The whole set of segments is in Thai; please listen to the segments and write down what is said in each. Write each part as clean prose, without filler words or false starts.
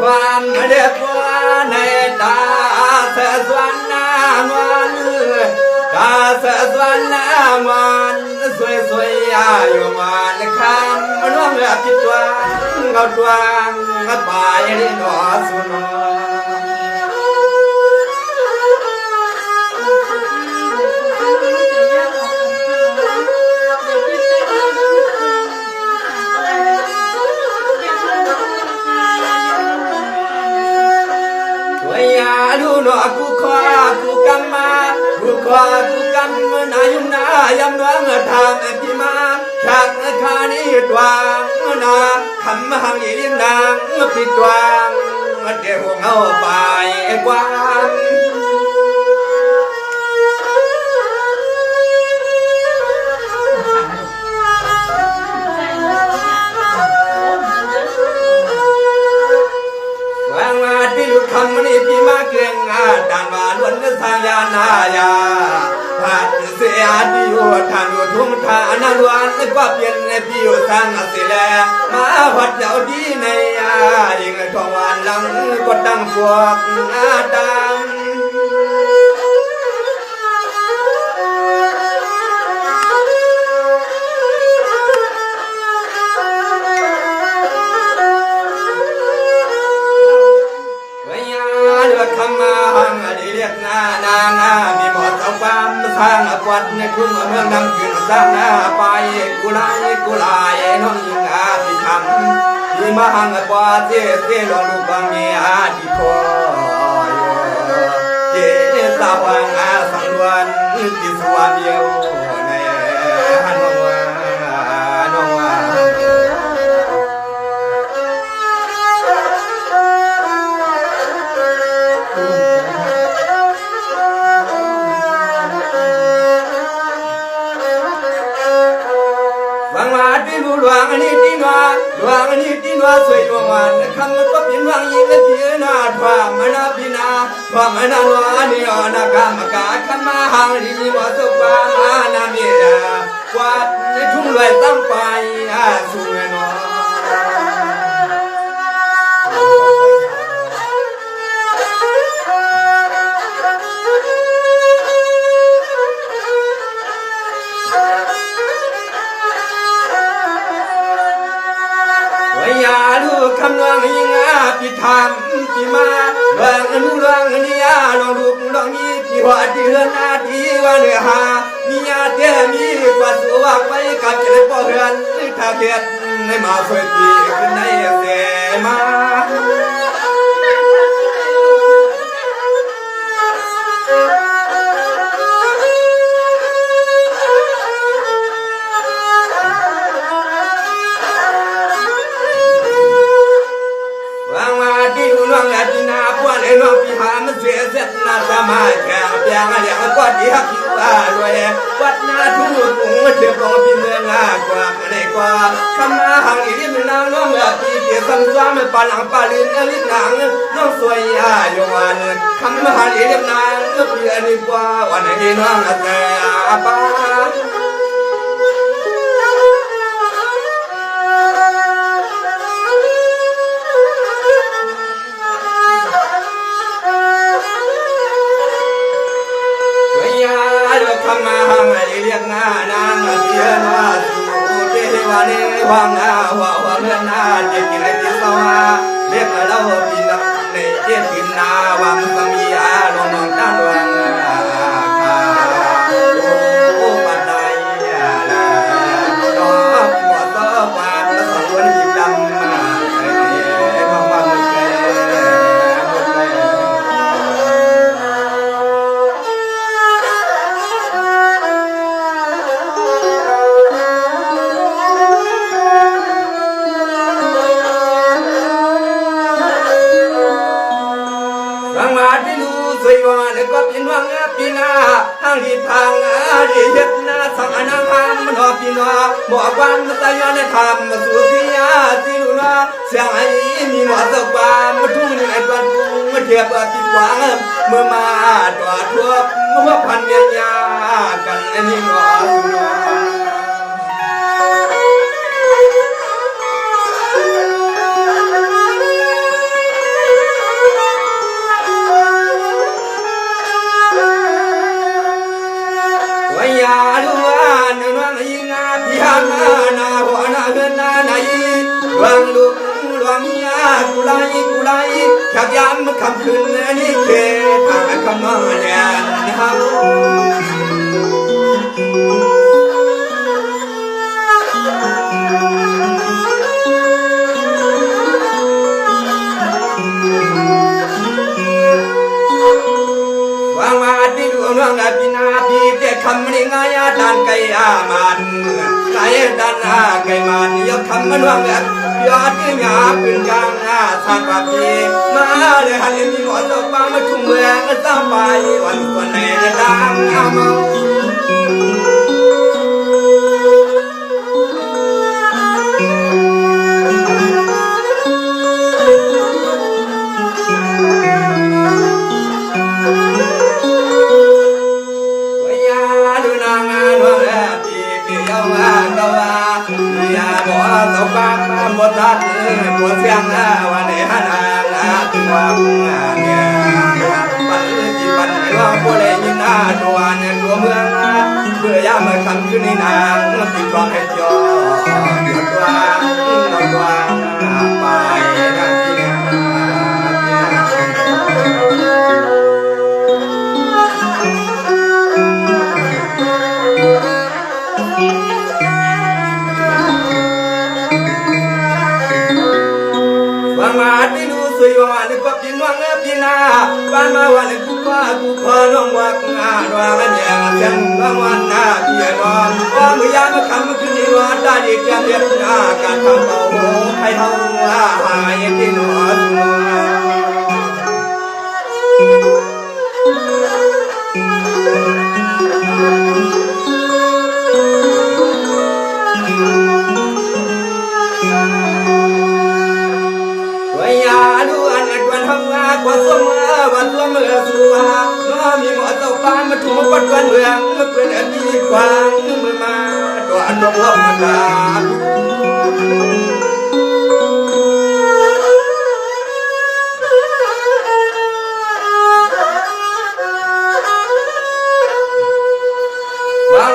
ความเดือดร้อนในตาเสสวนน้ำมันตาเสสวนน้ำมันสวยสวยอยู่มันคำมันว่าเงาจิตวางเงาตวางไปดินอสุนดูหนอกูขอกูกำมากูขอกูกำมานายุนายำน้องทางที่มาชักขานี้ตวางนาคำหังอีนางปิดตวางเดี๋ยวเงาไปกว้างคำนี้พี่มาเกลียงด่านว่าล้วนสายานายาผัดเสียดีอยู่ทานอยู่ทุ่งทานล้วนก็เปลี่ยนในพี่อยู่ทางสิแลมาผัดเจ้าดีในยิงทองวันหลังก็ตั้งพวกดังคำมาหังอดีเรียกนางมีหมดเอาความสร้างกวัดในคุ้มเมืองดังขึ้นสร้างหน้าไปกุลายน้องยิงที่ทำที่มาหังกวัดเจ๊ลองลูกบางมีที่คอยเจ๊สาวงสังวันที่สวาเดียวในฮันวาน้องว่าหลวงนี่ตีนวาสวยดวงวันคำก็เป็นวังยิ่งที่นาทว่ามันพินาทว่ามันนวานี่อนักกรรมการขันมาหังดีมีหมดสุขบ้านนามีกวาดในทุ่งลอยตั้งไปสูงนอคำนวงยิงพี่ทำพี่มาเรื่องนี้ลองดูลองนี้พี่ว่าที่เฮือนที่ว่าเนื้อหามีเท่มีกว่าสัวไปกับเจ้าพ่อเฮือนถ้าเกิดในมาเพื่อที่ขึ้นในเสมาน้องพี่หามเสียเสร็จนาสมาแข่งเปียงเลี้ยงกว่าที่ฮักคิวรวยวัดนาทุ่งกุ้งเทียบของพี่เมืองกว่าในกว่าคำมาหังอีริมนางน้องพี่เกี่ยวกับซ้ำปานังปาลินลิหนังน้องสวยอยู่วันคำมาหังอีริมนางพี่อันนี้กว่าวันนี้น้องแต่ป้าคำมาหังเรียกนางเทียนว่าสู่เทวานีวังว่าเมื่อนาเจ็บกินในที่สวาเรียกเราพี่นักในเจ็บกินนาวังสมีลงนองตั้งวังโอ้ปัดใดดอกหมดต่อความและสองวันหยิบดำมาความว่ามือแก่ก็เป็นวังปีนาห้างที่พังที่เฮ็ดนาสังอนาคามมันออกปีนาบอกวันสายานธรรมสุขียาสิลุนาเสียงไอ้มีหมอสกวามมาทุ่งในวันทุ่งมาเทียบปีกวางเมื่อมาตัวทั่วเมื่อพันเมียยากันนี่หมอสุน านหน้าไก่มาเดียวคำมันวางแบบยอดที่หยาปืนกลางหน้าสานปาปีมาเลยหันมีหมอนตกปามาชุ่มเมืองก็ตามไปวันวันในดังเอาเมาบทตัดบทเสียงวันนี้ฮานางตัวเนี่ยปันจีปันว่าผู้เล่นยินตัวเนี่ยตัวเมืองเบื่อยามคำขึ้นในนางปิดทองให้จอเดือดว่าเราตัวไปนั่นที่มาที่ดูสวยวันก็ปินวังปินาบ้านมาวันกูพอน้องว่ากูดวงแยงเสียงบางวันหน้าเพียรว่าเมื่อยามคำขึ้นในวันได้ดีเพียงเรียนหน้าการทำเอาให้เฮาหายที่นอนกว่าตัวเมื่อวันตัวเมื่อสัวน้อมีหมอเต่าปานมาถูกปัดวันเมืองเมื่อเป็นอดีตกวางมือมาตัวอันดอกล้อมมาดา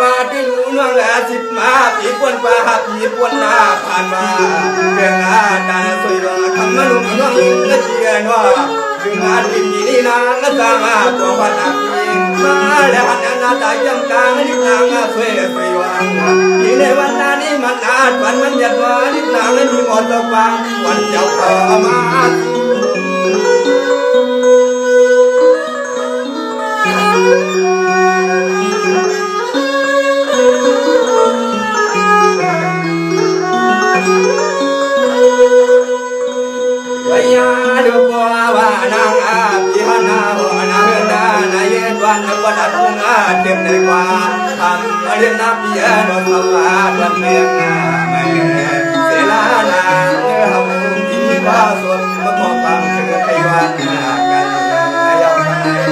ว่าที่รู้น้องสิบมาปีปวนป่าปีปวนหน้าผ่านมาเพียงได้สวยว่าคำนั้นลุงน้องยิงเชียร์ว่าถึงงานที่นี่นางก็สร้างตัววันอาทิตย์มาแล้วหันหน้าตาจำกลางนินางสวยสวยวังที่ในวันนี้มันอาจวันมันยัดว่านินางนั้นมีหมดตัวฟังวันเจ้าต่อมาวันอาทุ่งเต็มในกว่าทำเรียนนับเยอะโดนเขาว่าวันเมียงไม่เสียลานางเฮาที่ว่าส่วนมาขอฟังคือใครวันกันยอมกัน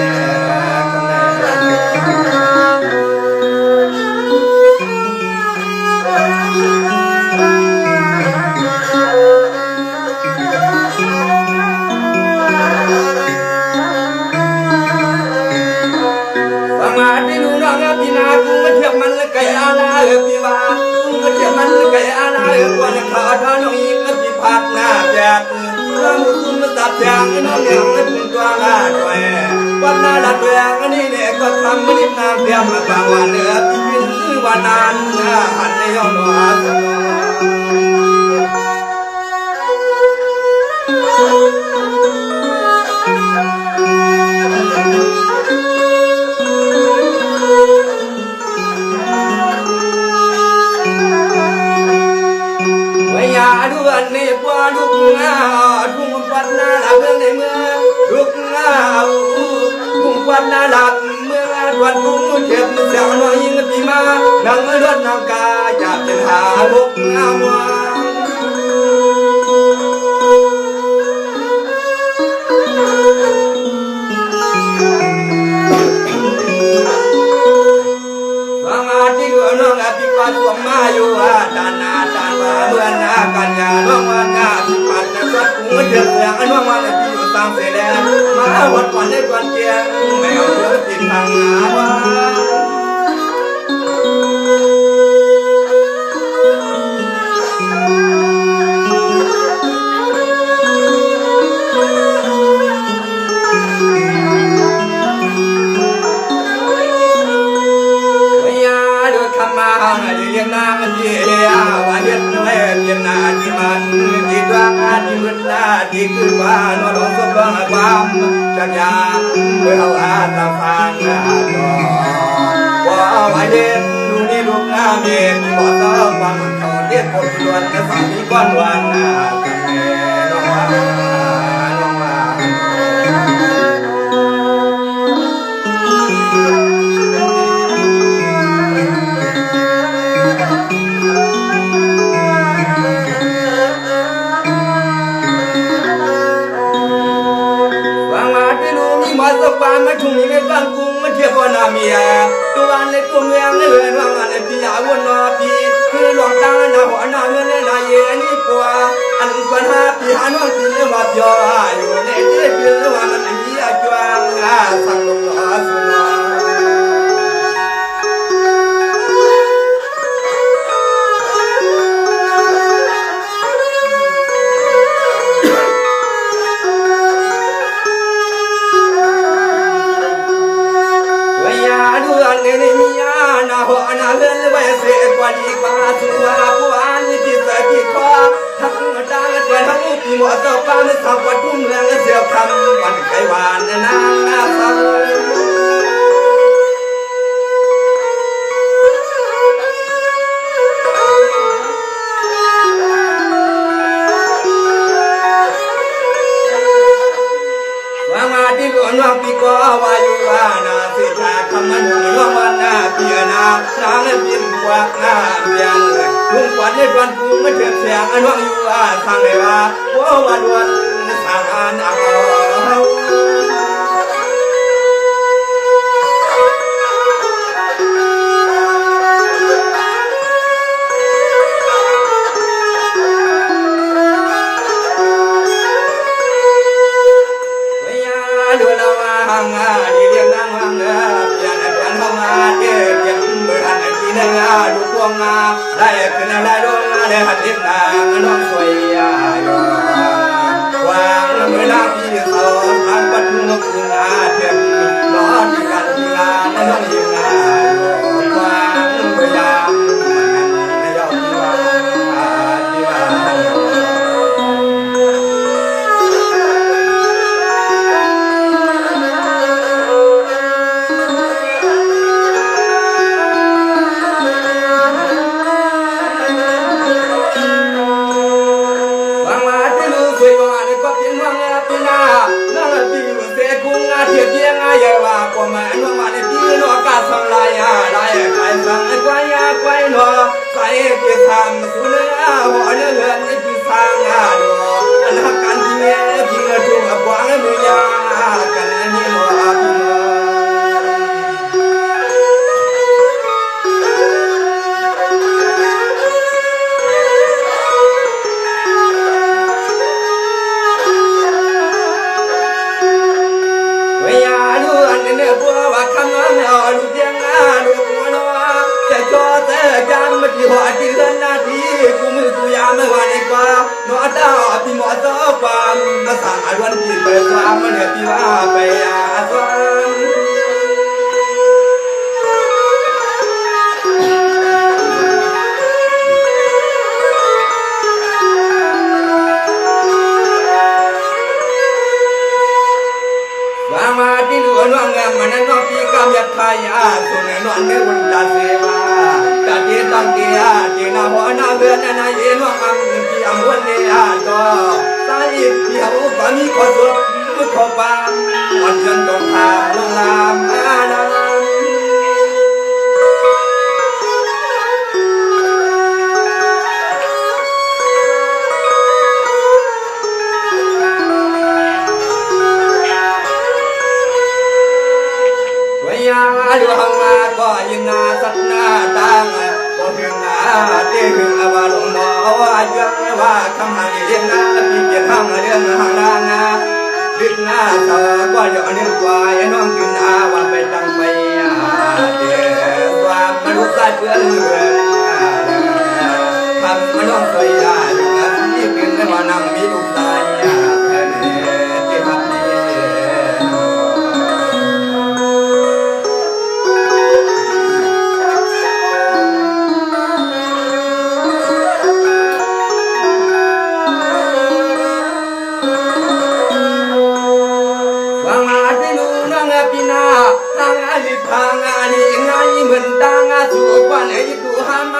มาที่นู่นน้องพี่นากูมาเทียบมันละไก่อาณาพี่ว่ากูมาเทียบมันละไก่อาณาวันนี้ขาท่าน้องอีกพี่พัดหน้าแจกเราหมุนมาตัดแจงน้องเลี้ยงให้ปุ่นตัวลาด้วยวันหน้าละแจงนี่เนี่ยก็ทำไม่ได้นานเพียงมาบางวันเหลือพี่พินวันนั้นหันในย้อนว่าดูอันนี้กว่าลูกงาทุ่งปัดนาหลับเมืองในเมืองลูกงาทุ่งปัดนาหลับเมืองวันทุ่งเจ็บเสียงน้อยยิงปีมานั่งเมื่อรถน้ำกาจับเป็นหาลูกงามวน้องพี่กอดสวมมาอยู่ดานนาดานว่าเมื่อนากันยาน้องมาหน้าพี่ปัดจะกัดกุ้งเดือดเสียงน้องมาเลยพี่อยู่ตามเสด็จมาวันก่อนได้ก่อนเกียงแมวเดือดติดทางหาว่าเลี้ยงนางที่วันเดือนเลี้ยงนาที่มันที่ดวงที่มืดหน้าที่คือว่านวลสมบัติความจักยานเมื่อเอาตาฟังตัวว่าวันเดือนดูนี่ลูกน้าเมียที่บ่ต้องฟังเขา คนที่ล้วนจะสามีก้อนวันกันแม่น้องว่าน้องว่ามาสบายมาทุ่งนี้ไม่ฟังกุ้งมาเทียบกับนาเมียตัวในตัวเมืองในเรือนว่างในพี่ยาวนนอพี่คือหลวงตาหน้าหัวหน้าเงินในนายเย็นนี่ปัวอันปัญหาพี่หาน้องกินเลยว่าย่ออยู่ในเตี้ยพี่เลยว่ามันมีอาจวงสั่งลงหล่อสุนนี่มียาหน้าหัวหน้าเงินไว้เสียกว่าดีกว่าสุวาผู้อ่านที่ใส่ที่คอทั้งดังเกิดทั้งที่หมดต่อฟ้าไม่ทำวัดทุ่มเรื่องเสียคำวันไก่หวานนางนาสาวที่หลวงน้องปีก็วายุวานาสิทาคำมันหลวงวันนาเปียนานางบินกวักหน้าเบียนลุงขวัญในวันกูไม่เทียบเสียงอันว่างอยู่ว่าทางไหนว่าโอ้วันวันสางอันเอาดูพวงมาได้ขึ้นได้ดวงได้หัดเล่นนางน้องสวยยาวางเวลาพี่สาวทางปัดนกงาเทียมนอนที่กันที่งานน้องยิงวางเวลามันยอมที่ว่าเทียบเยี่ยงไงว่าก็มาหนัวมาในปีหนัวกาสังลายได้ใครสังไกวยไกวยหนัวใส่เกี่ยทำสุนัขหัวเนื้อเลือดในปีสางหนัวอันหักกันที่เมียที่กระทุ่งกวางมือยากันนี่หนัวพี่น้องลูกยังลูกน้อยจะจอดแต่ยามไม่ที่หัวที่เดินนาทีกูมือกูยามไม่ว่าดีกว่าหนอดาวที่หมอเจ้าความภาษาล้วนที่เปิดความมันเนี่ยที่ว่าไปอาฟังมาที่หลวงน้องงามมันน้องพี่กำยัดพายาสุนนอนในวันตาเสวาตาเทียตั้งเทียที่นาหัวนาเบือนนายเอ็นว่าคำที่อำวันเนี่ยก็ตาอีกที่เขาตอนนี้ขอสุดมือขอปามวันจนต้องทางลงลามอาณาดวงมาก็ยินนาสัตนาตังก็ถึงนาเตี้ยถึงอวาลงหมอว่าจังว่าคำหันเรียนนาพี่เกียรติทำเรื่องหางนานาดึกนาสาวก็ย้อนนึกว่าน้องกินอาวันไปตั้งไปเตี้ยความมนุษย์ใต้เพื่อนเรือทำมันน้องเคยอยู่นะที่เป็นไม่ว่านำมีลูกตายที่ทำนี่ทางอาลีทางอาลีไงเหมือนดังอาสูกว่าไหนดูหามา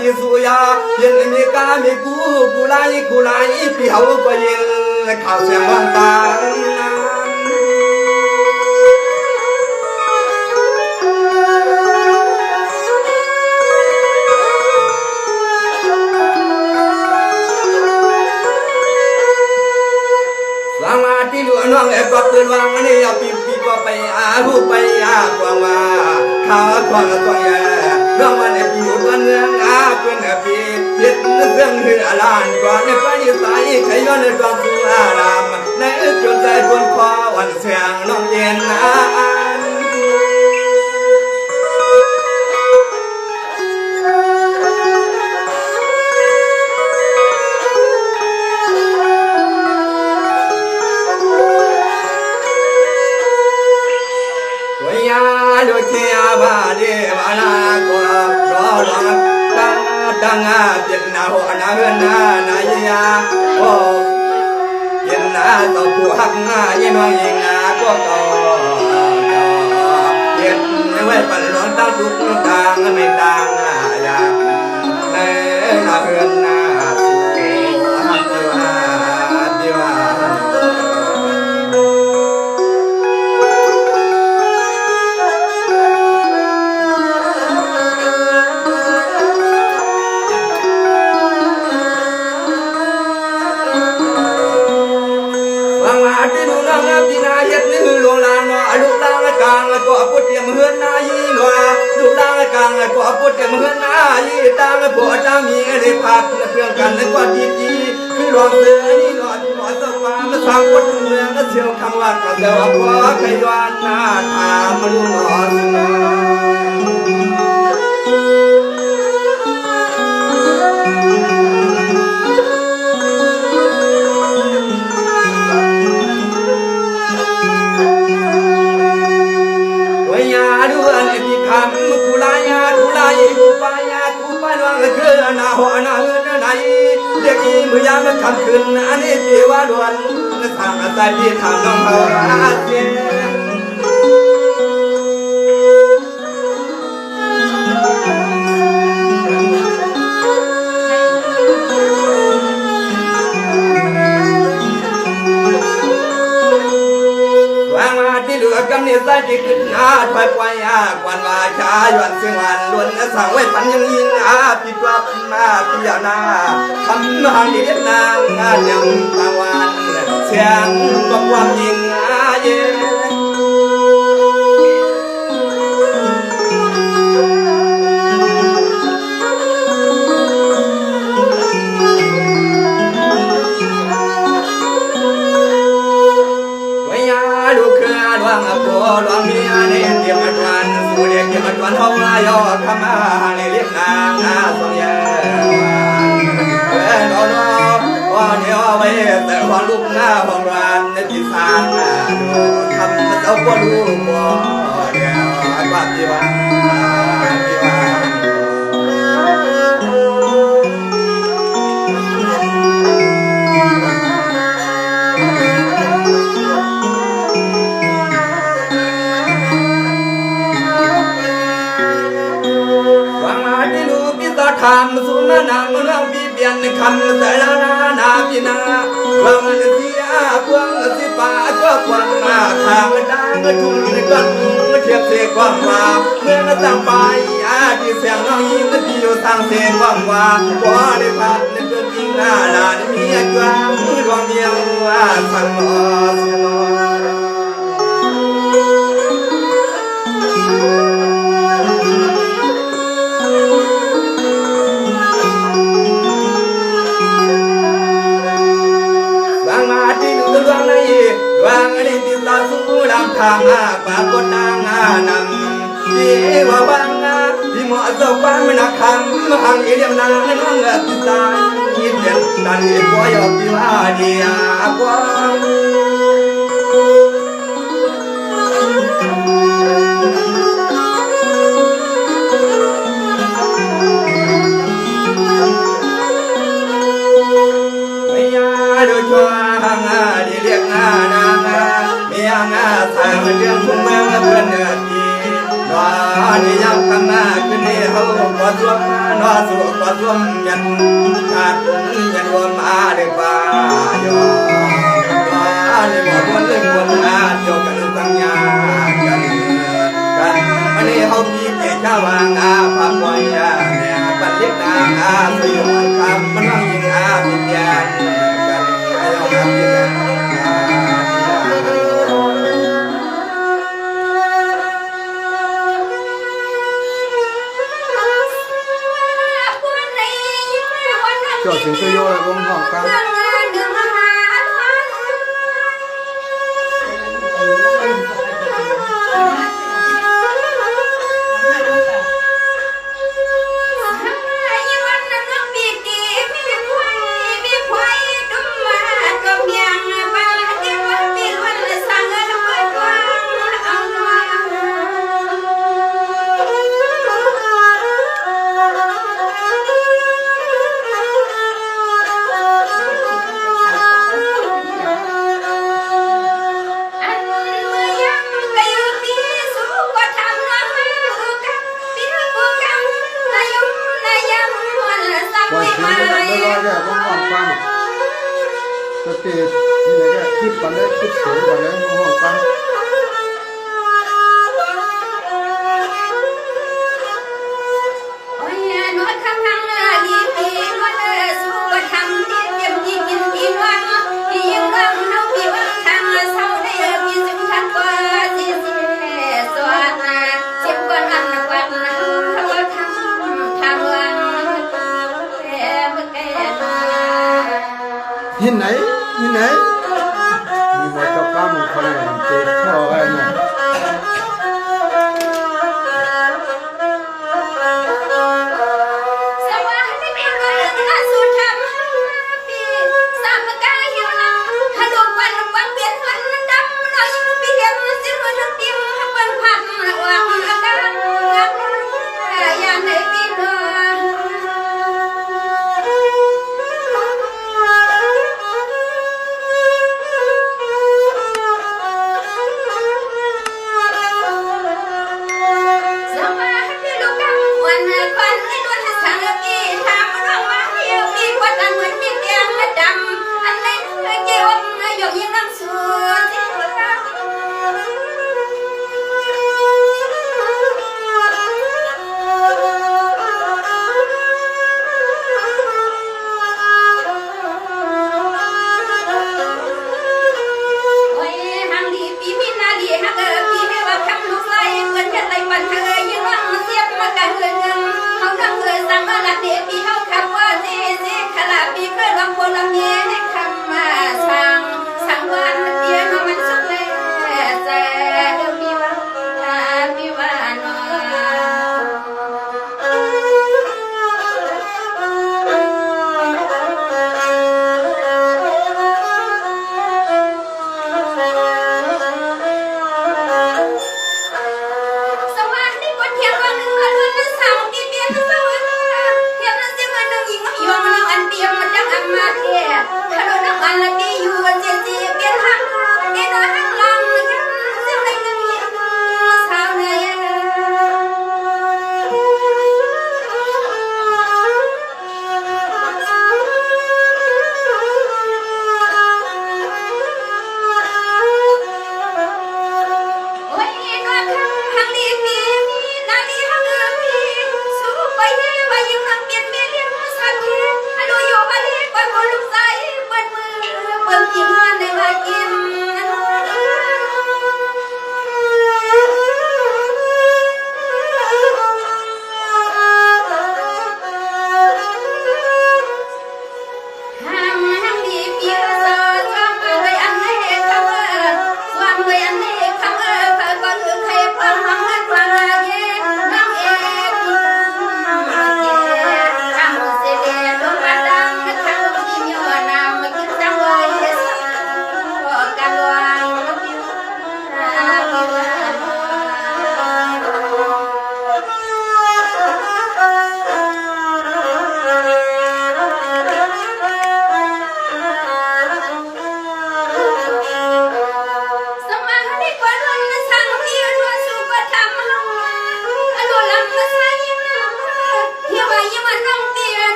ที่สุยาเย็นมีกามีกูไล่เปียวก็เย็นข่าวเสียงว่างตาที่หลวงน้องก็เกินวางนี่เอาปีก็ไปหูไปกวางว่าข้าวกวางตัวใหญ่น้องมันไอ้ปีอยู่ตัวเนื้อเป็นไอ้ปีเย็ดเรื่องหือลานก่อนในไปใส่ใครย้อนในกองสุรารามในจนใจจนคอวันเสียงน้องเย็นดังเจ็ดนาหัวนาเฮือนนายยาโอ้เย็นนาต่อผู้หักยินวังยิงก็ต่อเย็นไว้ปั่นร้อนตั้งทุกต่างไม่ต่างอยากในนาเฮือนนาหักเดียวก็ปุตเตียมเฮือนนายีหนัวดูดังกลางก็ปุตเตียมเฮือนนายีตังปวดตังมีได้พักเพื่อนกันก็ดีคือรองเสือนี่หนอดหมอสว่างสร้างวัดเมืองเชี่ยวคำว่าก็เดี๋ยวพอขย้อนหน้าถามดูหนอกูลายกูปายวังคือนาหัวนาเฮือนนายเด็กอีมือยามคำคืนอันนี้ปีว่าล้วนทางอาศัยที่ทางน้องเขาเสียกำเนิดใจที่ขึ้นถอยไปกวนว่าชายวันเสียงวันล้วนสั่งไว้ปันยังยิงปีกลับมาปียานาทำหางดีเด็ดนางยังตะวันเสียงก็ความยิงเย็นหลวงมีอันนี้เตรียมวันสู่เด็กเตรียมวันห้องยอดขมาในเรียบนางทรงเยวันนอนวันเดียวไว้แต่ความลูกหน้าของร้านในที่สานดูทำเจ้าก็รู้บ่เดียวว่าที่ว่าคำสุนนางเรื่องปีเปลี่ยนคำแต่ละนาพินาวังเสียพวงสิป่าก็กว้างมาทางดังทุ่งกันเทียบเสกว่างว่าเมื่อตั้งไปที่เสียงน้องยิงที่อยู่ทางเสียงว่างว่าบ่ได้พัดในเกินจริงหน้าลานมีกลางดวงเดียวสั่งบ่เสียน้วางอันนี้ที่ตาสู้ลำทางปากดนางนำที่ว่าบางที่เหมาะสมบ้านมันคำหังเดียวนางน้องติดตาคิดเด่นตันที่พ่อยอดที่ว่าดีกว่าไม่ยาดูชัวดีเรียกนางมีสายเรื่องทุ่งเมืองเพื่อนเนื้อที่นอนยังทำหน้าขึ้นให้เขาบ่สวมนอสู่ อร่วมยันขาดยันรวมอาเด็กป่ายออาเด็กบ่คนเล่นคนอาเดียวกันตั้งยากันวันนี้เขามีเจ้าชาวางอาพาปอยาเนี่ยบันเล็กนางอาสยบคำมันว่างยิงอาพิญญากันอายุนับยิงเจ้าสิงโยเลยวงห้องกลางสเตจนี่แหละก็คิดไปเลยคิดสูงไปเลยห้องกันที่ไหนที่ไหนมีหมดเจ้ากรรมคนหนึ่งเจ็บพ่ออะไรเนี่ย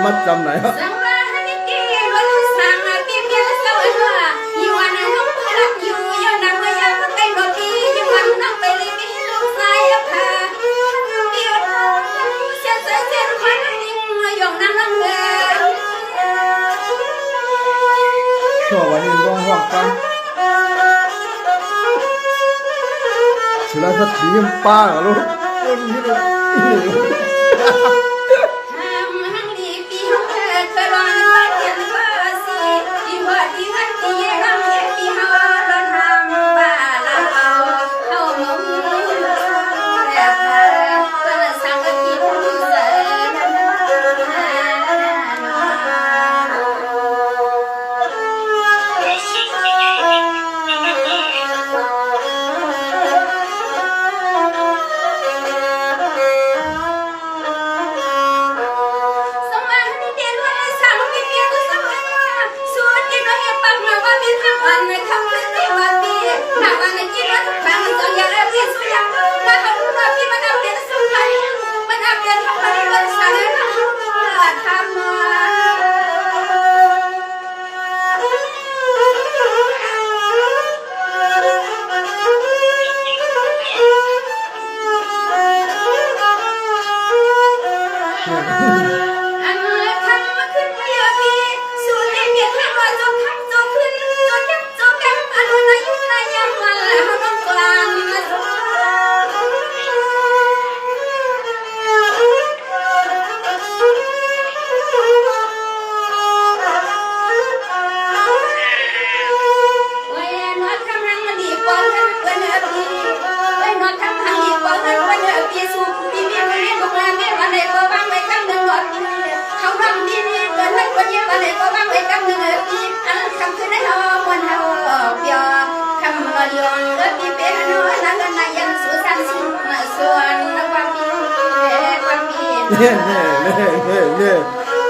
มัดจำไหนวะ ชั่ววันนี้ร้องห้องกันสุราษฎร์สีมป้าเหรอลูกคนนี้ลูก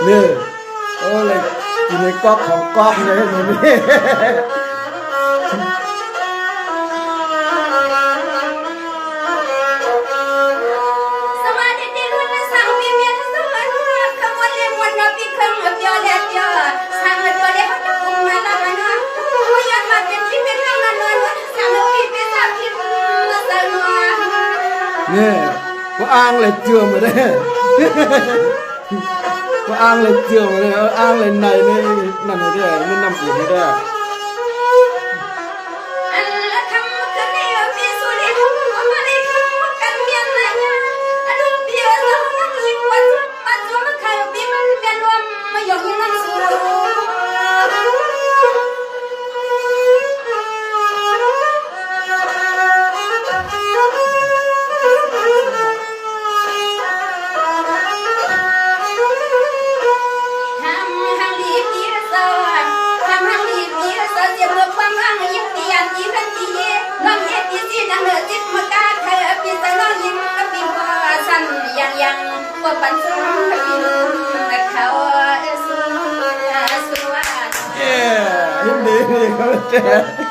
เนี่ยโอ้เลยอยู่ในก๊อกของก๊อกเลยนี่ เนี่ยcó ăn là trường rồi đấy có ăn là trường rồi đấy ăn là này đây nằm ở đây nó nằm ở đây Yeah,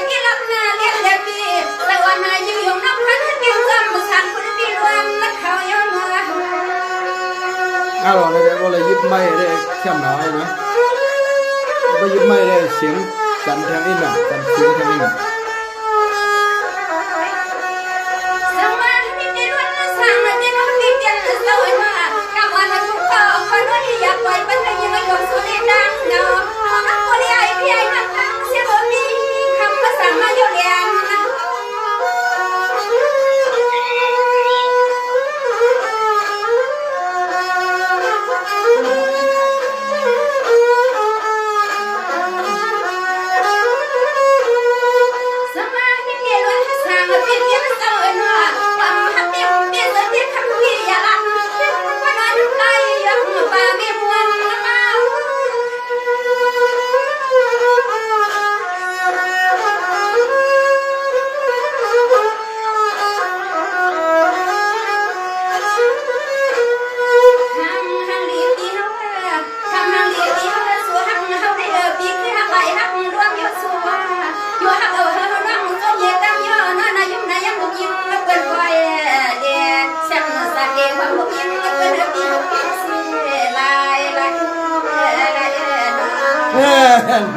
ที่รับหน้าเลี้ยงเด็กพี่แต่วันนายยิ่งยงน้ำพันเกี่ยวจำมือสั่นคนพี่รวมนักเขาย้อนมา เราเนี่ยก็เลยยึดไม่ได้เข้มหนาใช่ไหมก็ยึดไม่ได้เสียงจันทร์แทงอินอ่ะจันทร์เสียงแทงอิน สมาธิที่ล้วนสร้างมาที่น้องที่เจริญสวยมากกำวันทุกข้อคนนู้นที่อยากปล่อยปัญญายังไม่ยอมสู้ได้ดังเนาะน้องนักคนที่ไอ้พี่ไอ้นักตั้งเสียบ่มีคำภาษามาโยเลียง สมาธิที่ล้วนสร้างมาที่เจริญสวยมากความหักเดียวเดียวเดียวคำพี่อย่าลังวันนั้นใครยกมือป่ามีพวงมา hàng đi đi hao hàng đi đi hao số hàng hao đi đi cái hàng lại hàng luôn nhớ số nhớ hàng ở hàng năng số nhẹ tam nhớ nó là dùng này một yên nó quên quay để xem sa để hoàng một yên nó quên đi học lại lại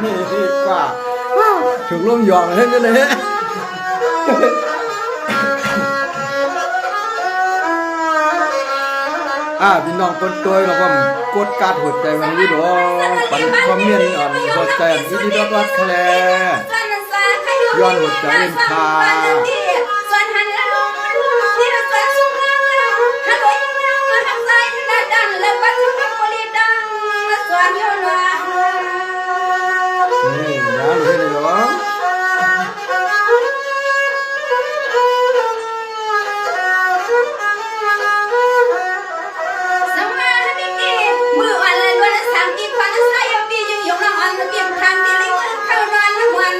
นี่ป้าถึงลมหยอกเลยนี่เลยพี่น้องคนตัวเราก็กดการหัวใจมันนี่หรอปันความเมียนอ่อนหัวใจที่ดีรักแคลย้อนหัวใจเล่นคานี่นะรู้ได้เลยหรอ วัน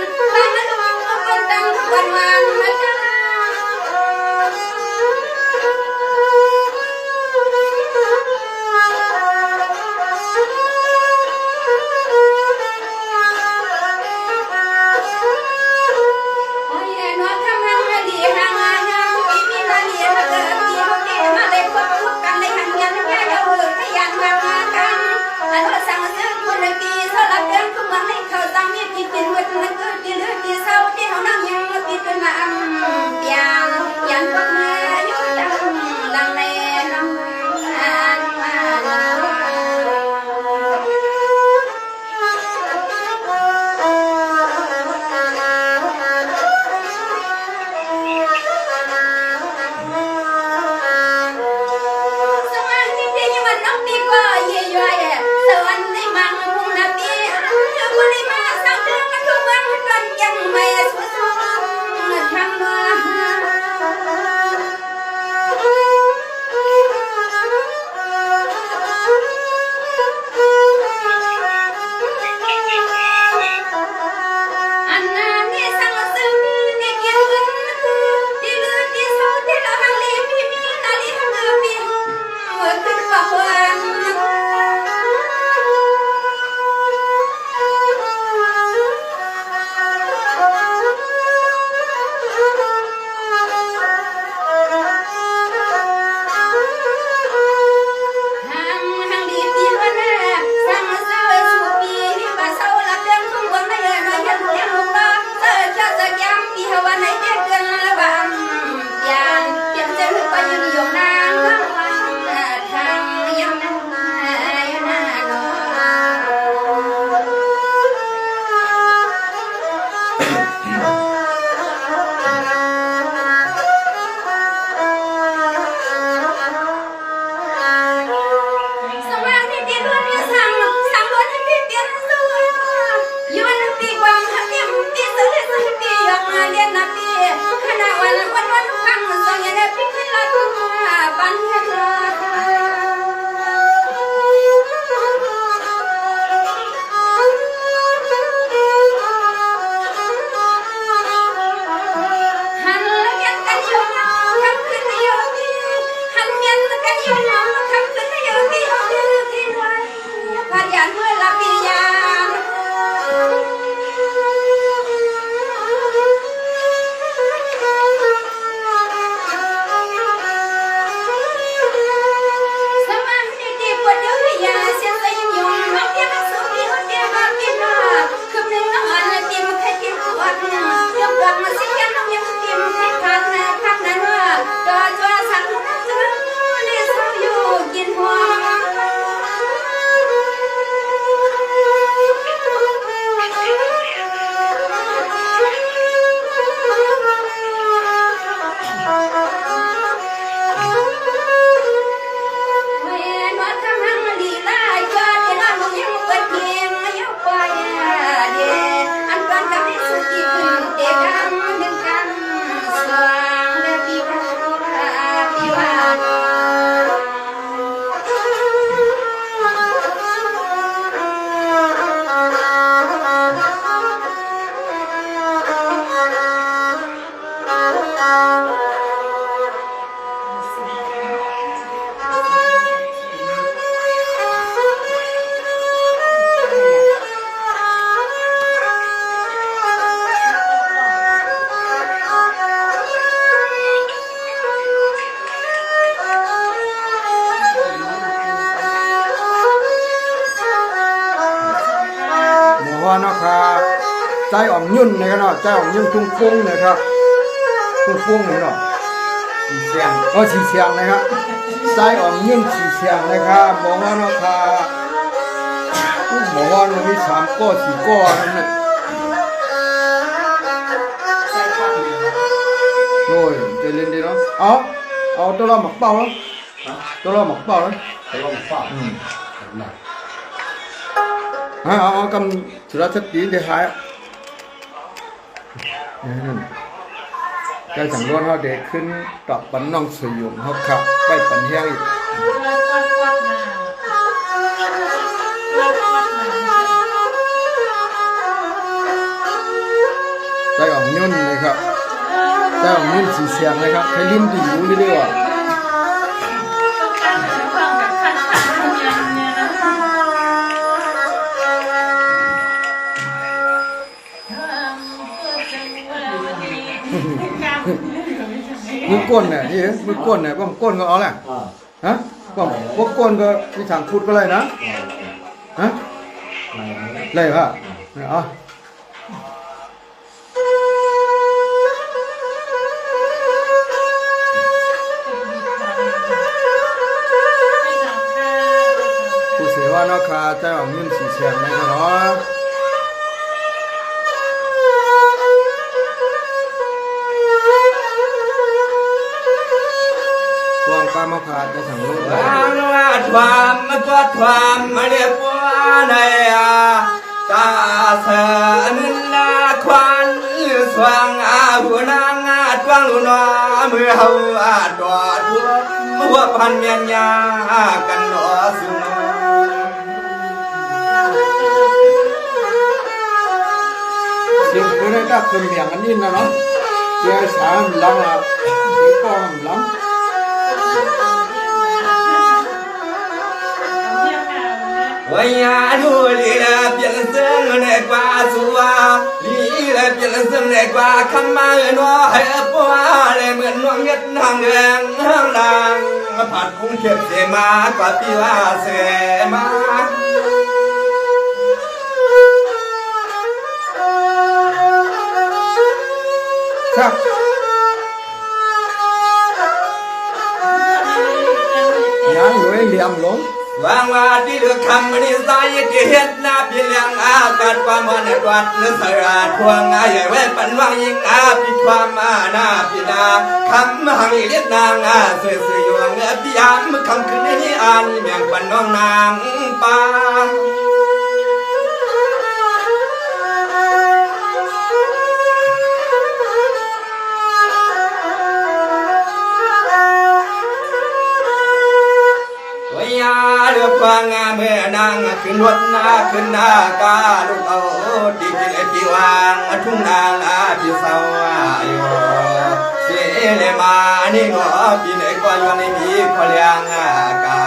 ใจอ่อมยุ่นนะครับเนาะใจอ่อมยุ่นทุ่งปุ้งนะครับทุ่งปุ้งนี่เนาะ สีเสียง สีเสียงนะครับใจอ่อมยุ่นสีเสียงนะครับบอกว่าเนาะค่ะบอกว่ามันมี3ก้อ4ก้อนั่นน่ะโอ้ยใจเล่นดีเนาะเอาตัวเราหมักเป้าแล้วตัวเราหมักเป้าแล้ว เขาลองฝากหนัก เอากำสุรสติเดี๋ยวหายใจสังวนเขาเด็กขึ้นตอบปันน้องสยงเขาขับไปปันแห้งอีกใจอ่อนยุ่นเลยครับใจอ่อนยุ่นสีเสียงเลยครับใครลิ้นตีอยู่นี่ด้วยวะมือก้นเนี่ยนี่มือก้นเนี่ยป้อมก้นก็เอาแหละฮะป้อมพวกก้นก็มีทางพูดก็เลยนะฮะเลยป่ะเอาผู้เสียว่านาะค่ะใจอ่อนยุ่นสีเสียงเลยเนาะปามาขาดจะสั่งลูกวางว่าความตัวความมาเรียกว่าในตาเสนินนาควันสว่างหัวนางตวงลุนมือเฮาดอดหัวพันเมียนยากันรอสุนสิ่งที่ได้ดับเป็นเมียงอันนี้นะเนาะเจ้าสามหลังสิ่งก้อนหลังวันยาดูลีลาเปลี่ยนเสียงในกว่าสัวลีลาเปลี่ยนเสียงในกว่าคำมาเนาะให้ปัวเลยเหมือนน้องเย็ดนางแรงนางดังผัดคุ้งเข็บเสมากว่าปีว่าเสมาครับยังอยู่เหลี่ยมหลงวางว่าที่เลือกคำนี้ใจที่เห็นหน้าพี่เลี้ยงอากาศความมันกวัดนึกสระทวงใหญ่ไว้ปันวังยิงพี่ความหน้าพี่นาคำหังเลียดนางเสื่อเสื่อยวงพี่ยามคำคืนนี้อ่านแม่งปันน้องนางปาเรือฟังเมื่อนางขึ้นรถขึ้นกาลูกเอาดีกินไอพี่วางทุ่งนางพี่เศร้าอยู่เสียเลยมานี่หนอพี่ไหนก็อยู่ในมีพเลียงกา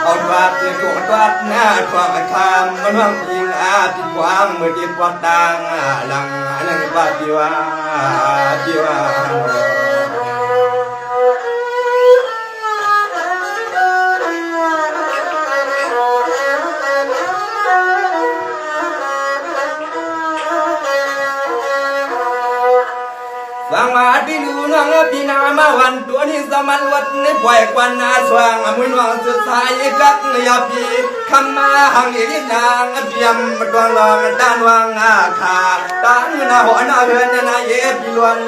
เอาวัดถูกวัดหน้าทวงคำมันว่างยิงพี่กวางเมื่อที่ปวดดังหลังนั่งว่าพี่ว่าฟังมาที่ดูน้องพี่นามาวันตัวนี้สมันวัดในปล่อยควันสว่างมือน้องสุดท้ายกักยาพี่คำมาหังอีนางเบียมดวงลองด้านวังขาตั้งหน้าหัวหน้าเฮือนนาเย็บล้วน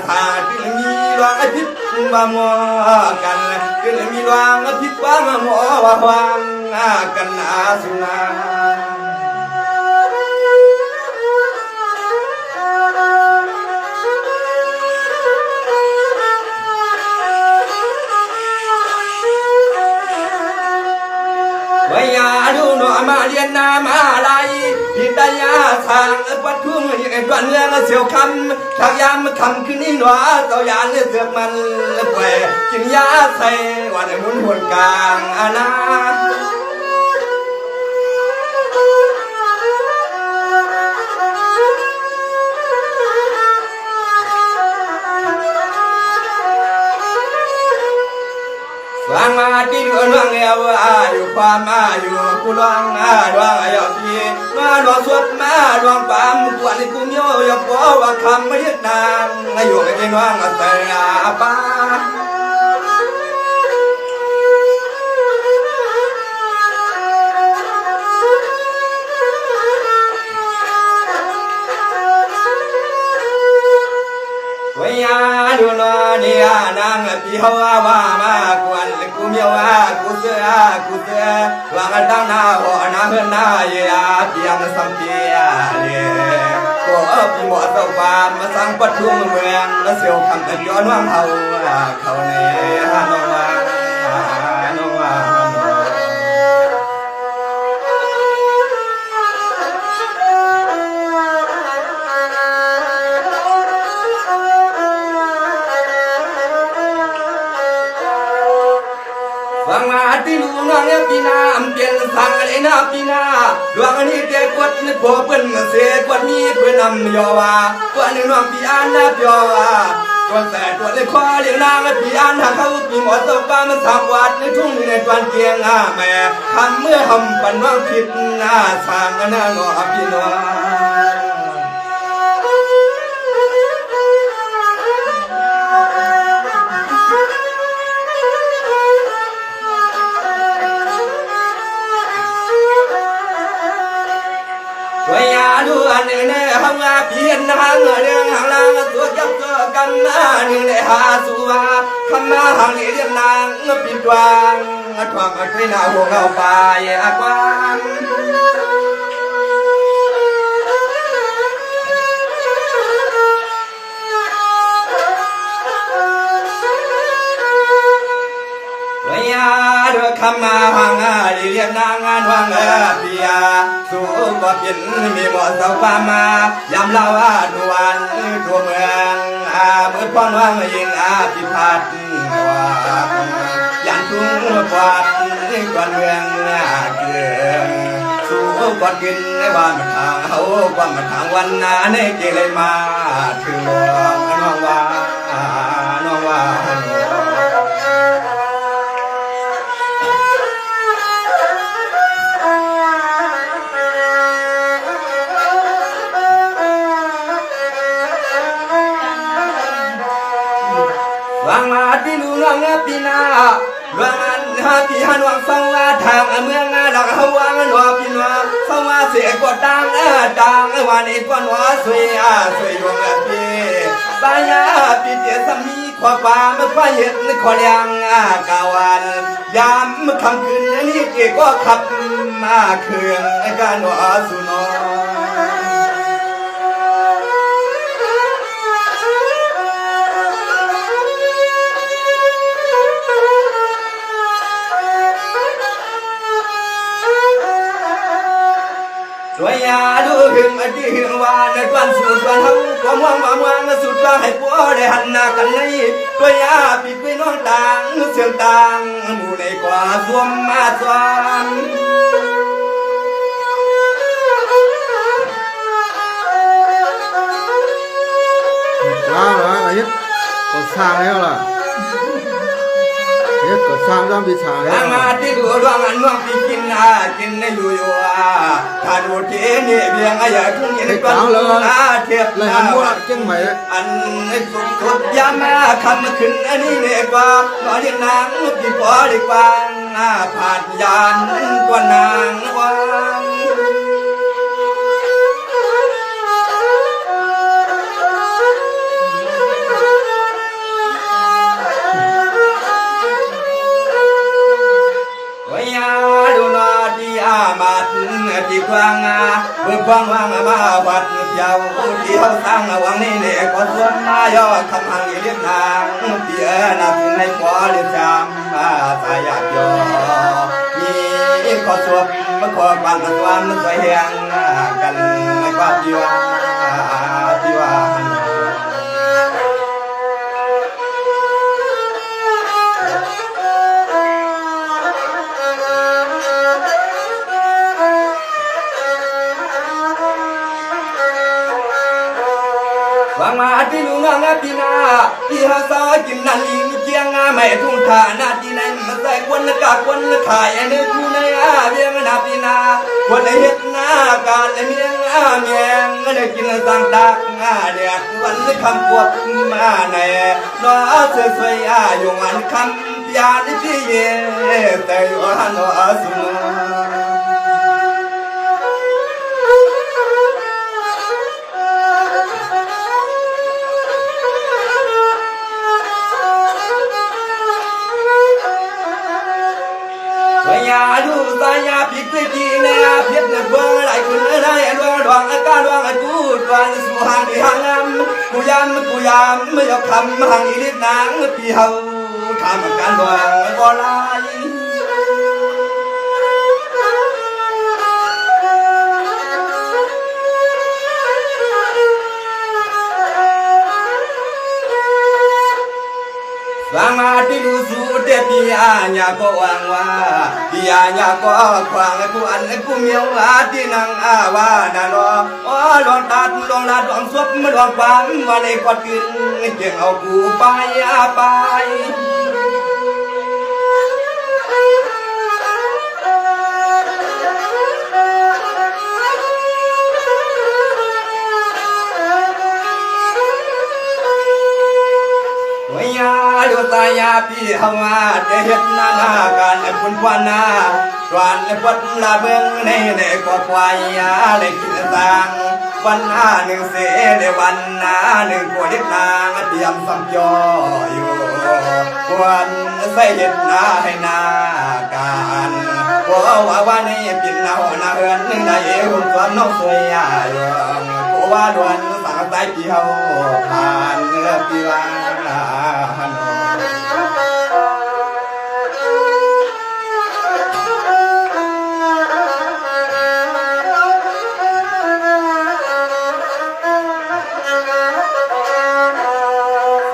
สาที่มีลวงพิษมาหมอกันที่มีลวงพิษว่ามาหมอว่าวังกันสุนาวิญญาดูหนอมาเรียนนามาลายพิทยาทางวัดทุ่งยังไงตัวเนื้อเสียวคำทักยามคำคืนนี้หนอเต่ายานเสือกมันแหวกินยาใส่วันหมุนหัวกลางนา ฟังมาที่เรื่องเลี้ยวอยู่ ความมาอยู่กูลองดวงอยากพี่มาดวงสวดมาดวงปามกวนกูโยอยากบอกว่าคำไม่ยึดนางอยู่ในใจน้องแต่ป้าวยาดูนอนี่นางพี่เขาว่ามากวนกูเมียวกูเสือวางตั้งหน้าหัวหน้าเพื่อนหน้าเยียเพียงสัมเพียเนี่ยก็พี่หมอตะความมาสั่งปัดทุ่งเมืองแล้วเสียวคำตะย้อนว่างเขาเนี่ยน้องว่าน้องว่า Wangati lunangnya pina ampian sangat enak pina luang ni dia kuat ni popen se kuat ni penam yawa kuat ni luang pian na yawa kuat saya kuat ni kuat ni nang pian hak kau pi mo to pa ma sawat ni thung ni tuan kiang me ham mưa ham pan wang phit sang na no apinoดูอันนี้เนี่ยห้องเพียนหางเรื่องหางลางตัวจับตัวกันนี่เนี่ยหาสุวาคำมาหางนี่เรียกนางปิดวางทวงไปหน้าหัวเราไปกว้างดูคำมาหางเรียกนางงานวังเปียสู้ก็เป็นมีหมดเสาฟ้ามายามเล่าดวนทั่วเมืองเมื่อพ่อวังยิงพิพัฒน์ว่ายันทุ่งกวาดกวนเมืองเกลือสู้ก็กินในวันทางเขาวันทางวันในเกเลยมาถึงน้องว่าน้องว่าที่ลุงน้องปีนาดวงอันที่หันวังฟังว่าทางเมืองหลักเขาวางหนัวปีนาเขาว่าเสียกว่าดังวันนี้กว่าหนัวสวยดวงปีสายาปีเดียสมีขวาป่าเมื่อฟ้าเห็ดขอเลี้ยงกาวันยามเมื่อคำคืนนี้เกก็ขับมาเครื่องการหนัวสุนวยาดูหึงอดีหึงวานตวันสุดวันทั้งความว่างสุดว่าให้ผัวได้หันหน้ากันในตัวยาปิดไว้น้องต่างเสียงต่างหมู่ในกว่าสวมมาสวมđó là nhất còn sang đấy là nhất còn sang ra bị sang đấy mà đi đùa đoan ăn ngoan bị kinh này lùi thà đùa thế nhẹ biếng ai ở trong những con thiệt là mua chân mày anh cũng tốt giá mà khăm khinh anh đi nè qua nói điện nắng bị bỏ đi qua phạt dàn quan nàng quangที่ควางเมื่อควางวางมาวัดเจ้าที่เขาสร้างวังนี่เนี่ยก็ส่วนมายอดคำหังเรียกนางเปียนับในขวาเรียกจำสายาโยมีขอสวบมาขอบังความสวยแหงกันไม่กว่าที่ว่ามาที่ลุงปีนาที่หาสาวกินนั่นลิงเกียงไม่ทุ่งท่านาที่ไหนมาใส่ควันกากควันขายอันนี้กูใน เวียงนาปีนาคนเฮ็ดหน้าการเมียงแมงได้กินสังดักแดดวันคำควบมาในน้อสวยๆอยู่วันคำยาดิพี่เย่แต่วันน้อสุนยาดูสายาพิกทีนะพิษดวงไหลคุณได้ดวงดวงอาการดวงกูดวันสุหางหางกูยามไม่ยอมคำหางอีลิดนางพี่เฮาทำการดวงบ่ลายสามาที่ดูสูเดียปีอาญาก็วางว่าปีอาญาก็ควางกูอันกูเมียวอาที่นังอาวานาโนอ๋อลองตัดลองสวบมาลองปั๊มวันในกอดกินเกี่ยงเอากูไปไปดูตายาพี่เฮามาได้เฮ็ดนานาการปุ่นควันนาตวนปัดลาเบิ่งในก็ควายได้กินต่างวันหน้าหนึ่งเสได้วันหน้าหนึ่งก็เฮ็ดนางเตรียมสัมจออยู่ควรใส่เฮ็ดนาให้นาการบ่ว่าในปิ่นเอาหน้าเฮือนนึงได้หุ่นสวนน้องสวยอยู่กูว่าดวนสังใจพี่เฮาผ่านปีว่า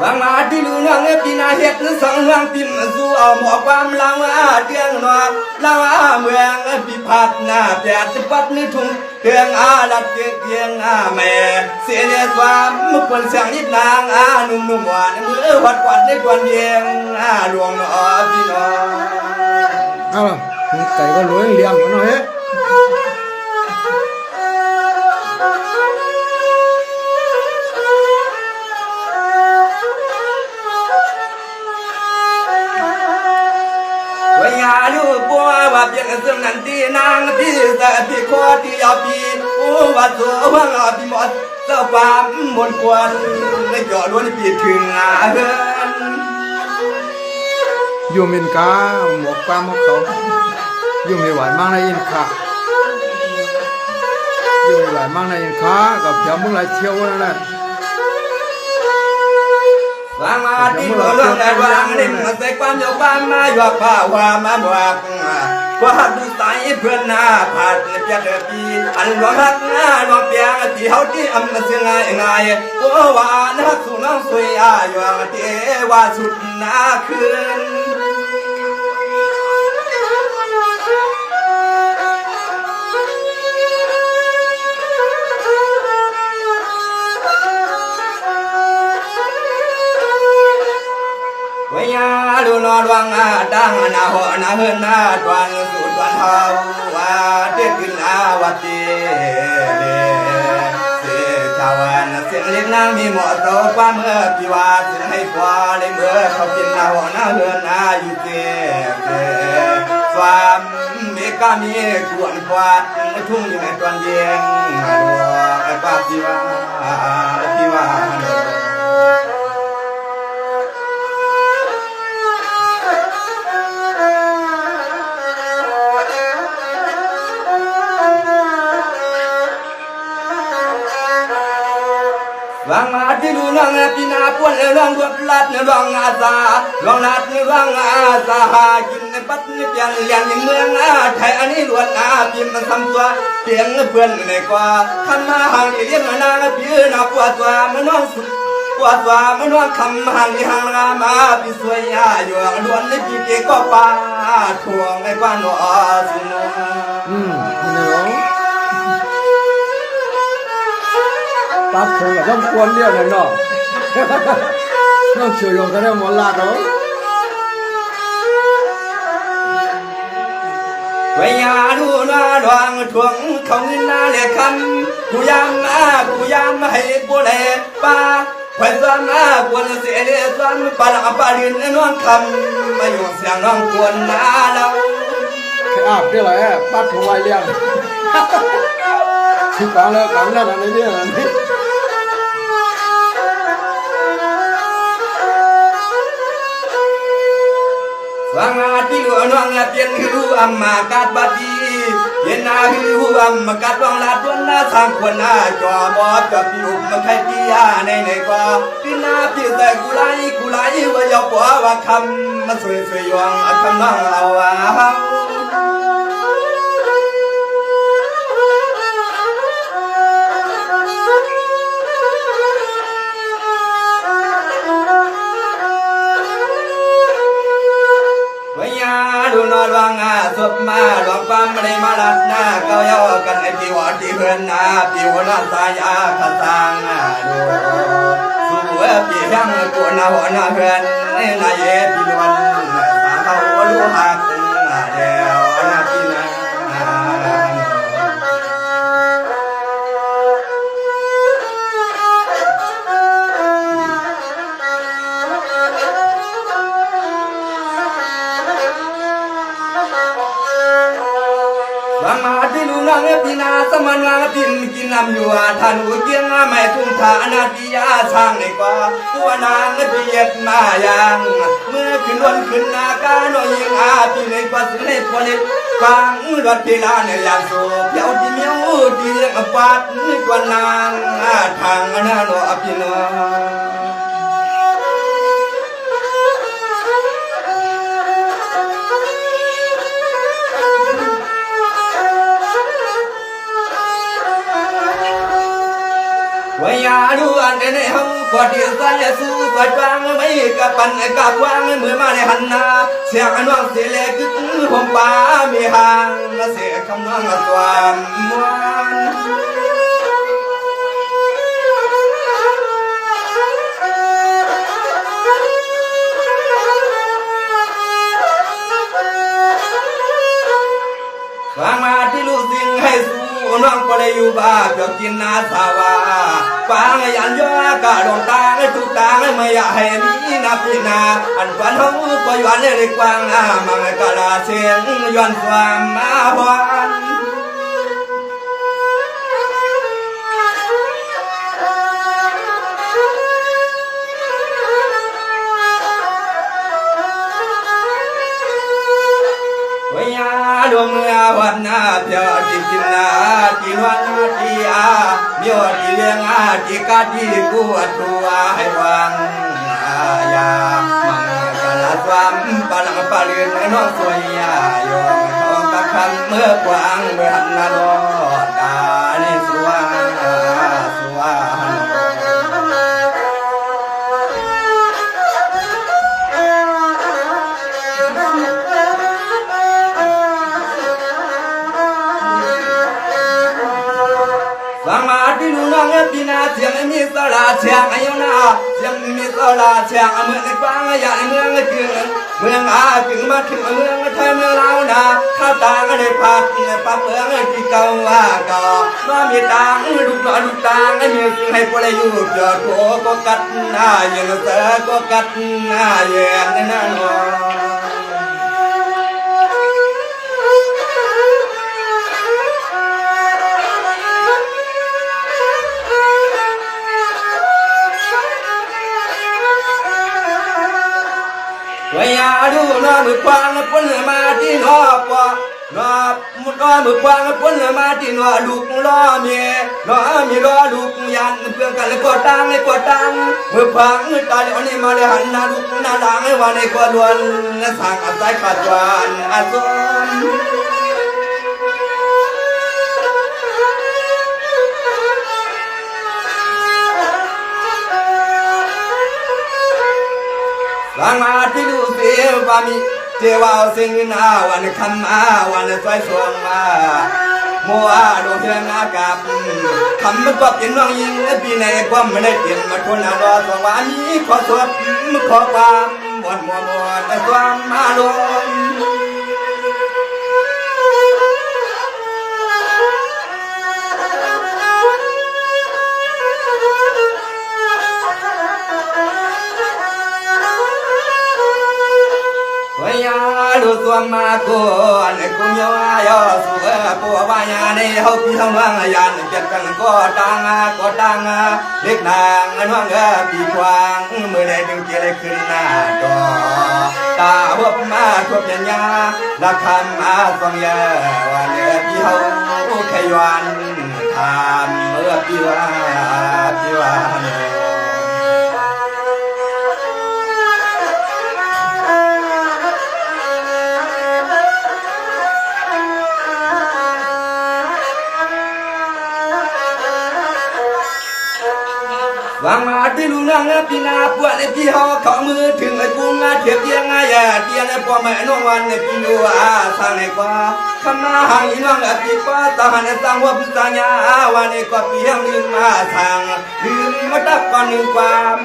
บางมาที่ดูนางปีนาเฮ็ดสังเมืองปิ่นสู่เอาหมอความลาวเตียงนอกลาวเมืองพิพัฒนาแปดปัดในทุ่งเตียงลัดเตียงแม่เสียเนสวามมุกวนเสียงนิดนางนุ่มหวานมือวัดกวาดในกวนเยียงหลวงนอพี่น้องเอาล่ะไก่ก็รวยเลี้ยงกันหน่อยลูกบัวว่าเพียงซึ่งนั้นที่นางพี่แต่พี่ขอที่เอาพี่ว่าตัวว่าพี่หมดเจ้าความมนควรและหยอดล้วนพี่ถึงเฮือนอยู่เมนกาหมกปลาหมกเขาอยู่ไม่ไหวมากในยินค่ะอยู่ไม่ไหวมากในยินค่ะกับเพียงมึงไรเที่ยวนั่นแหละวางมาที่หัวเรื่องแต่วางนิ่มใส่ความยกความมาหยอกผ้าว่ามาบวกว่าดูสายเพื่อนหน้าผ่านเปียกปีอันหลวงรักหน้าหลวงเปียกที่เขาที่อำนาจเสียงง่ายว่าว่านักสู่น้องสวยอยู่เทว่าสุดหน้าคืนดูนอนวังดังนาหัวนาเฮือนนาตวนสุดวันเฮาว่าเด็กกินวัดเจเสชาวานเสียงเล็กนางมีหมอโตความเมื่อปีว่าเสียงให้กว่าเลยเมื่อเขากินนาหัวนาเฮือนนาอยู่เจความมีก็มีกวนกวาดทุ่งอยู่ในตอนเย็นไอ้ป้าปีว่าวางมาที่ดูน้องปีนาปวนน้องดวงลัดน้องอาซาน้องลัดน้องอาซากินปัดเปลี่ยนเลี้ยงเมืองไทยอันนี้ล้วนพิมพ์ทำตัวเพียงเพื่อนในกว่าขันมาห่างเลี้ยงนางพี่นาปวดตัวมันน้องสุดปวดตัวมันน้องคำห่างห่างมาพี่สวยอยู่ล้วนในพี่เกก็ป่าทวงในกว่าน้อสุนปั๊บผมกับต้องกวนเดียวเลยเนาะน้องเชียวยงก็ได้หมดลาดเนาะ ไว้ยาดูนาดวงทวงเขาเงินนาเลียคำกูยามให้กูแลป้าไว้ซ้ำกวนเสียเลี้ยซ้ำปลาหลังปลาดินน้องคำมาอยู่เสียงน้องกวนนาเรา อาบได้เลยปัดหัวเลี้ยงคือการเลิกกันแล้วอะไรเนี่ยนี่ Wangati lu anong atien hiru amma kat bati yena hiru amma kat wang la tuan na sang kwan na jwa bo ka pi up ma khai ti ya nei nei kwa pina pi sai kulai wa yo po wa kham ma sui sui yong a kham nang lao waดูนอนวางศพมาหลวงปั๊มไม่มาลัดหน้าเกาเยากันไอปีวที่เพื่อนนาปีวนาสายาขัดสางดูสู้ปียังกูนาหัวนาเพื่อนนายเย็ดปีนวันสาเขาลูหักเดียวนาปีนาปีนาสมันวางปินกินน้ำอยู่ทันอุเกียงไม่ทุ่งฐานาทียาช่างในกว่าตัวนางเพียดมาอย่างเมื่อขึ้นวันขึ้นนาการน้อยยิงปีในกว่าสุในพอเล็กฟังรถเวลาในยามโซเพียวที่เมียวที่เลี้ยงปัดกว่านางทางนาโนอภิโนวิญญาณอันในห้องกอดสายสู้กอดวางไม่กับปันกับวางมือมาในหันนาเสียงน้องเสียเล็กผมป้ามีหางเสียคำน้องความมวนวางมาที่ลูกสิงให้สู้น้องก็ได้อยู่บ้านก็กินนาสาวาฟังยันย่อกะดงตาทุกตาไม่อยากให้มีนาปีนาอันฝันเขาก็ย้อนเลยกว้างมังกะลาเสียงย้อนความมาหวานดวงเมื่อวันนาเพียวที่กินนาที่นวลที่เมียวที่เลี้ยงที่กาที่กูทัวให้วังยามังกะลาความปาลังปาลืนน้องสวยยายองทองตะคันเมื่อกวางเมื่อหันนาโลตาในสวาสวาฟังมาที่ลูน้องปีนาเสียงมีสลาเชียงอายุนาเสียงมีสลาเชียงเมืองในฟังอย่างเมืองกึ่งเมืองกึ่งมาถึงเมืองไทยเมืองลาวนาข้าวตาในผักปลาเมืองที่เก่าก็มามีตังลูกตังมีสิ่งให้พวกเราอยู่เจอโถก็กัดหน้าอย่างเสือก็กัดหน้าอย่างนั้นวิญญาณน้อมือควางพ้นมาที่นอปะน้อมือควางพ้นมาที่นอลูกล้อเมียล้อลูกยันเพื่อนกันเลยกดตังมือควางตาเลี้ยวนี่มาเลยหันหน้าลูกหน้าดังวันในกอดวนสั่งอาศัยขาดจวนอาสมบางมาที่ดูเสียบามีเจ้าสิ่งนาวันคำมาวันสวยสวงมามัวดวงเทียนอากาศคำมันก็เป็นน้องยิงปีในความไม่ได้เปลี่ยนมาคนอารมณ์สวามีขอสวดขอความหมดแต่ความอารมณ์ มากูนกูเมียวายอสุกูวายาในเฮาพี่เฮาน้องยันเจ็ดกันก็ตังเล็กนางน้องพี่ควางมือใดดึงเจริญขึ้นหน้าจอตาหัวมาทบยันยาละคำอาฟังยาวันพี่เฮาแค่วันทำเมื่อพี่ว่าวางมาที่ลุงนางพี่นาปวดในพี่หอเขามือถึงไอ้กุ้งเทียบเทียงเทียนพ่อแม่น้องวันในพี่ดูสร้างในกว่าขมาหางน้องพี่กว่าตาหันสร้างว่าพิจารณาวันในกว่าพี่ยังลืมมาทางลืมมาดับก่อนหนึ่งความ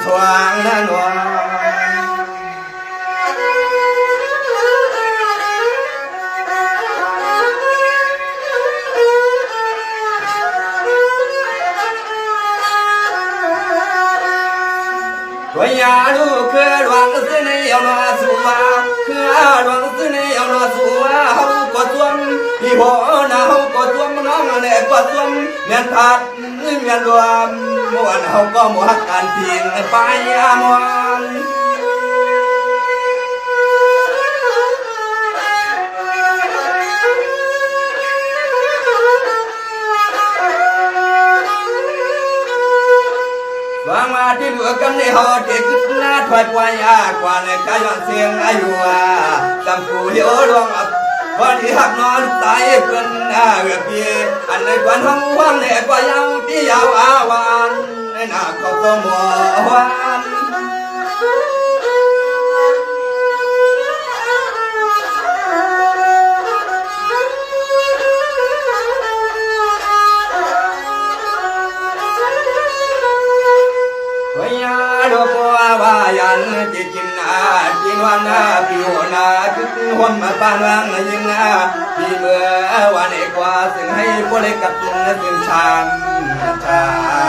สว่างนั่นวะวันยาลูกคือหลวงสิในเอาหน้าสู่มาคือหลวงสิในเอาหน้าสู่มาเฮาก็จวมพี่พ่อนะเฮาก็จวมน้องเนี่ยก็จวมเมียนทัดเมียนรวมมวนเฮาก็หมดการพิงไปมวนวางมาที่เหลือกันในหอเด็กหน้าถอยกว่ายากว่าในกายย้อนเสียงอายุจำกูเหี่ยวดวงวันที่หักนอนตายเกินเอือพี่อันในควันห้องว่างในกว่ายังพี่ยาวอาวันในหน้าเขาก็มัววันยันจิจินจินวันพี่หัวนาจุดหัวมาปานวังยิงพี่เมื่อวันเอกว่าสิ่งให้พวกเล็กกับตุนสิ่งชามชา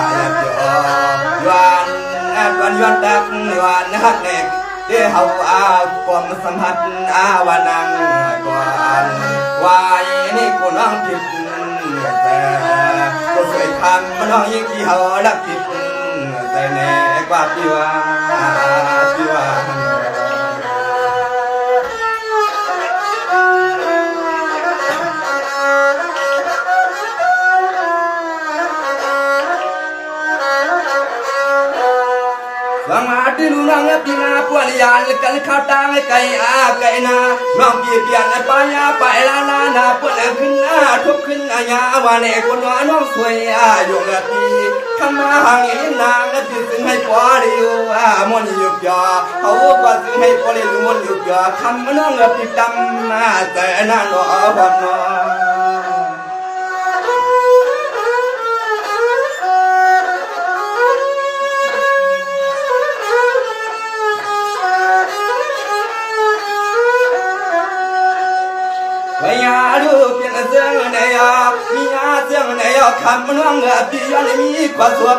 เดียววันย้อนดักวันหักเล็กเดี๋ยวเขาความสัมผัสวันนั่งก่อนวายนี่กูน้องผิดแต่กูสวยคำมันน้องยิ่งที่เขารักผิดแต่แน่กว่าพี่ว่าวางมาที่ลุงนางพี่นาปวดยานกันข้าวตังไก่นาน้องพี่เปลี่ยนไปไปลานาปวดขึ้นทุบขึ้นยาวันเอกคนว่าน้องสวยอยู่กับพี่ขมาหางอินนางพี่ซึ่งให้ปอดีอยู่มนยุบยอเขาก็ซึ่งให้ปอดีมนยุบยอคำน้องพี่ดำแต่น่าหนอพอนอลูกเพียงเสียงในมีเสียงในคำน้องพี่ยันมีความสุข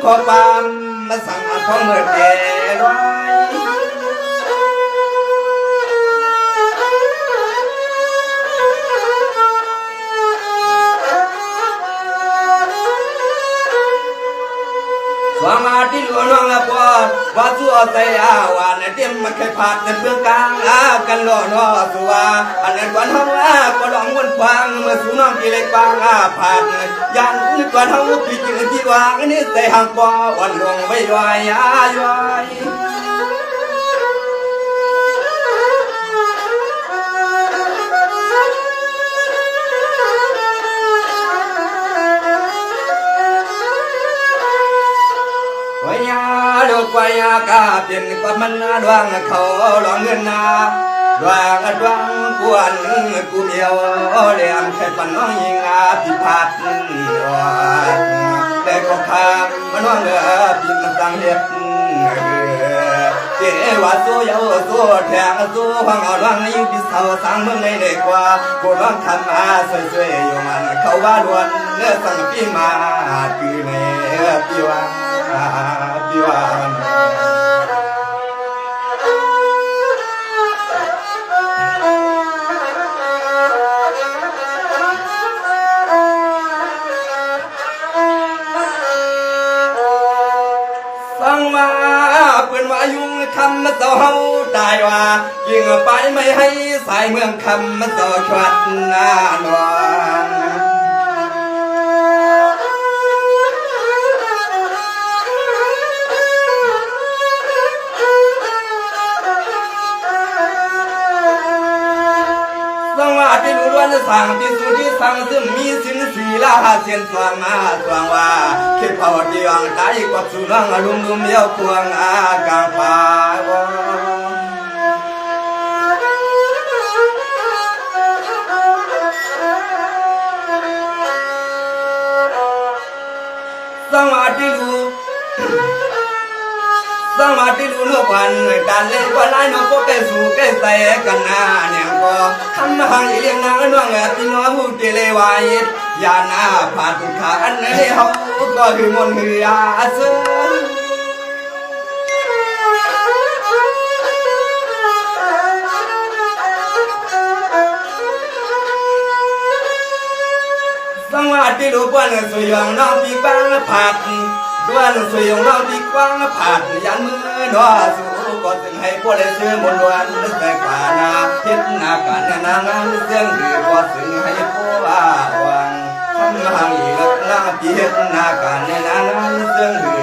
ขอความมาสั่งของเมื่อเด็กสวามาที่หลวงน้องละปอว่าสัวใจวันเตรียมมาเคยผ่านในเพื่องกลางกันหล่อน้อสัวอันนั้นก่อนห้องก็ลองวนฟังเมื่อสูน้องที่เล็กบางผ่านยันก่อนห้องพี่จึงที่วางนี่ใส่ห่างปอวันหลวงไว้ย้อยลูกวายากาเป็นความมันดวงเขาหลวงเงินดวงกวนกูเดียวเลี้ยงแค่ปันน้องยิงพิพัฒน์แต่ก็คำมันน้องพิมพ์สังเห็ดเจ้าว่าสู้ยาวสู้แทงสู้ฟังเอาดวงยิ่งพิเศษสังเมืองในเด็กว่ากูร้องทำสวยๆอยู่มันเขาว่าดวนเนื้อสังพี่มาคือในพี่ว่า คำมาต่อเฮาตายว่ายิ่งไปไม่ให้สายเมืองคำมาต่อชวัดหน้าหลวงสังวาที่รู้ล้วนสั่งที่สุดที่สั่งซึ่งมีสินสีลาเสียนสวงมาสวงว่าคิดเผาที่วังตายกว่าสุนังลุมลุมเลี้ยวควงอากางป่าวสังวาที่รู้สมาธิรู้นวันการเล่นก็ไล่นกก็สู่ใกล้ใส่กันหน้าเนี่ยก็คำหังเลี้ยงนางน้องพี่น้องหูเกเลวายยาหน้าผ่านขาอันให้เขาก็คือมนเหือเสือสังวาที่รู้ว่าสวยงน้องปีบ้างผัดด้วนสวยของเราที่กว้างผ่านยันมือหนอสู่ก็ถึงให้พวกได้ซื้อมนต์วันนึกแต่ป่านาเฮ็ดนาการนางานเสียงคือก็ถึงให้พวกวังทำหางอีกนางพี่เฮ็ดนาการนางานเสียงคือ